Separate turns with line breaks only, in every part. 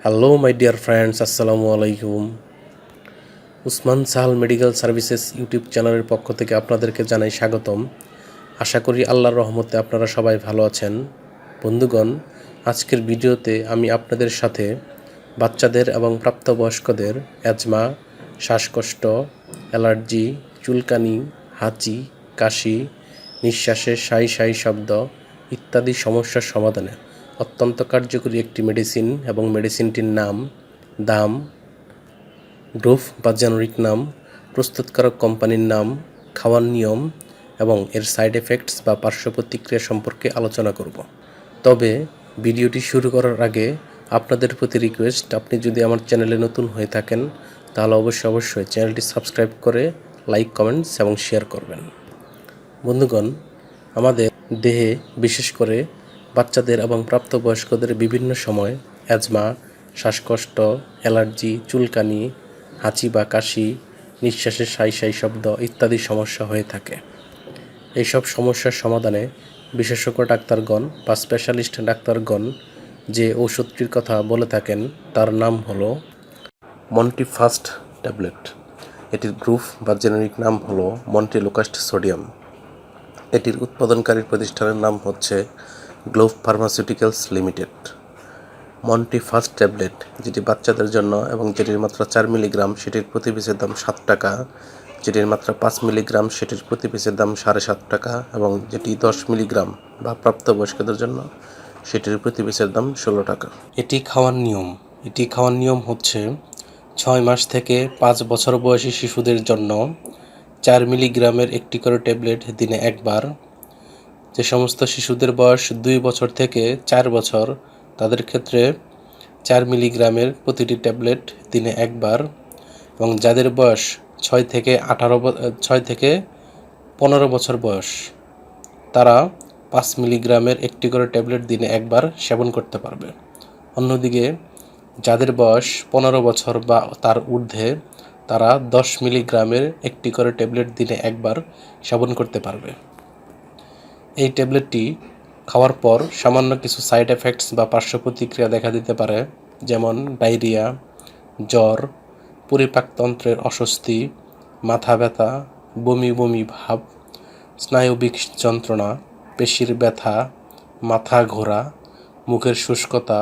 Hello my dear friends, আসসালামু আলাইকুম। Usman Sahal medical services YouTube চ্যানেলের পক্ষ থেকে আপনাদেরকে জানাই স্বাগতম। আশা করি আল্লাহর রহমতে আপনারা সবাই ভালো আছেন। বন্ধুগণ, আজকের ভিডিওতে আমি আপনাদের সাথে বাচ্চাদের এবং প্রাপ্তবয়স্কদের অ্যাজমা, শ্বাসকষ্ট, অ্যালার্জি, চুলকানি, হাঁচি, কাশি, নিঃশ্বাসের সাই সাই শব্দ ইত্যাদি সমস্যার সমাধানে অত্যন্ত কার্যকরী একটি মেডিসিন এবং মেডিসিনটির নাম, দাম, গ্রুপ বা জেনেরিক নাম, প্রস্তুতকারক কোম্পানির নাম, খাওয়ার নিয়ম এবং এর সাইড এফেক্টস বা পার্শ্ব প্রতিক্রিয়া সম্পর্কে আলোচনা করব। তবে ভিডিওটি শুরু করার আগে আপনাদের প্রতি রিকোয়েস্ট, আপনি যদি আমার চ্যানেলে নতুন হয়ে থাকেন তাহলে অবশ্যই চ্যানেলটি সাবস্ক্রাইব করে লাইক, কমেন্টস এবং শেয়ার করবেন। বন্ধুগণ, আমাদের দেহে বিশেষ করে বাচ্চাদের এবং প্রাপ্তবয়স্কদের বিভিন্ন সময় অ্যাজমা, শ্বাসকষ্ট, অ্যালার্জি, চুলকানি, হাঁচি বা কাশি, নিঃশ্বাসের সাই সাই শব্দ ইত্যাদি সমস্যা হয়ে থাকে। এইসব সমস্যার সমাধানে বিশেষজ্ঞ ডাক্তারগণ বা স্পেশালিস্ট ডাক্তারগণ যে ঔষধটির কথা বলে থাকেন তার নাম হলো মন্টিফাস্ট ট্যাবলেট। এটির গ্রুপ বা জেনেরিক নাম হলো মন্টেলোকাস্ট সোডিয়াম। এটির উৎপাদনকারী প্রতিষ্ঠানের নাম হচ্ছে গ্লোভ ফার্মাসিউটিক্যালস লিমিটেড। মন্টিফাস্ট ট্যাবলেট, যেটি বাচ্চাদের জন্য এবং যেটির মাত্রা 4 মিলিগ্রাম, সেটির প্রতি পিসের দাম 7 টাকা। যেটির মাত্রা 5 মিলিগ্রাম, সেটির প্রতি পিসের দাম 7.5 টাকা, এবং যেটি 10 মিলিগ্রাম বা প্রাপ্তবয়স্কদের জন্য সেটির প্রতি পিসের দাম 16 টাকা। এটি খাওয়ার নিয়ম হচ্ছে 6 মাস থেকে 5 বছর বয়সী শিশুদের জন্য 4 মিলিগ্রামের একটি করে ট্যাবলেট দিনে একবার। যে সমস্ত শিশুদের বয়স 2 বছর থেকে 4 বছর তাদের ক্ষেত্রে 4 মিলিগ্রামের প্রতিটি ট্যাবলেট দিনে একবার, এবং যাদের বয়স 6 থেকে 15 বছর বয়স তারা 5 মিলিগ্রামের একটি করে ট্যাবলেট দিনে একবার সেবন করতে পারবে। অন্যদিকে যাদের বয়স 15 বছর বা তার ঊর্ধ্বে তারা 10 মিলিগ্রামের একটি করে ট্যাবলেট দিনে একবার সেবন করতে পারবে। এই ট্যাবলেটটি খাওয়ার পর সামান্য কিছু সাইড এফেক্টস বা পার্শ্ব প্রতিক্রিয়া দেখা দিতে পারে, যেমন ডায়রিয়া, জ্বর, পরিপাকতন্ত্রের অস্বস্তি, মাথা ব্যথা, বমি বমি ভাব, স্নায়বিক যন্ত্রণা, পেশির ব্যথা, মাথা ঘোরা, মুখের শুষ্কতা,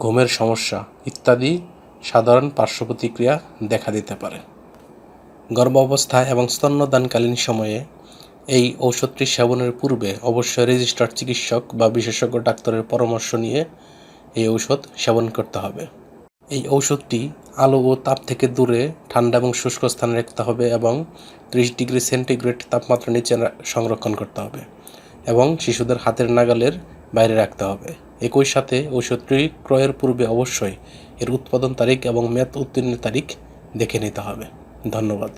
ঘুমের সমস্যা ইত্যাদি সাধারণ পার্শ্ব প্রতিক্রিয়া দেখা দিতে পারে। গর্ভাবস্থায় এবং স্তন্যদানকালীন সময়ে এই ঔষধটি সেবনের পূর্বে অবশ্যই রেজিস্টার্ড চিকিৎসক বা বিশেষজ্ঞ ডাক্তারের পরামর্শ নিয়ে এই ঔষধ সেবন করতে হবে। এই ঔষধটি আলো ও তাপ থেকে দূরে ঠান্ডা এবং শুষ্ক স্থানে রাখতে হবে এবং 30 ডিগ্রি সেন্টিগ্রেড তাপমাত্রা নিচে সংরক্ষণ করতে হবে এবং শিশুদের হাতের নাগালের বাইরে রাখতে হবে। একই সাথে ঔষধটি ক্রয়ের পূর্বে অবশ্যই এর উৎপাদন তারিখ এবং মেয়াদ উত্তীর্ণের তারিখ দেখে নিতে হবে। ধন্যবাদ।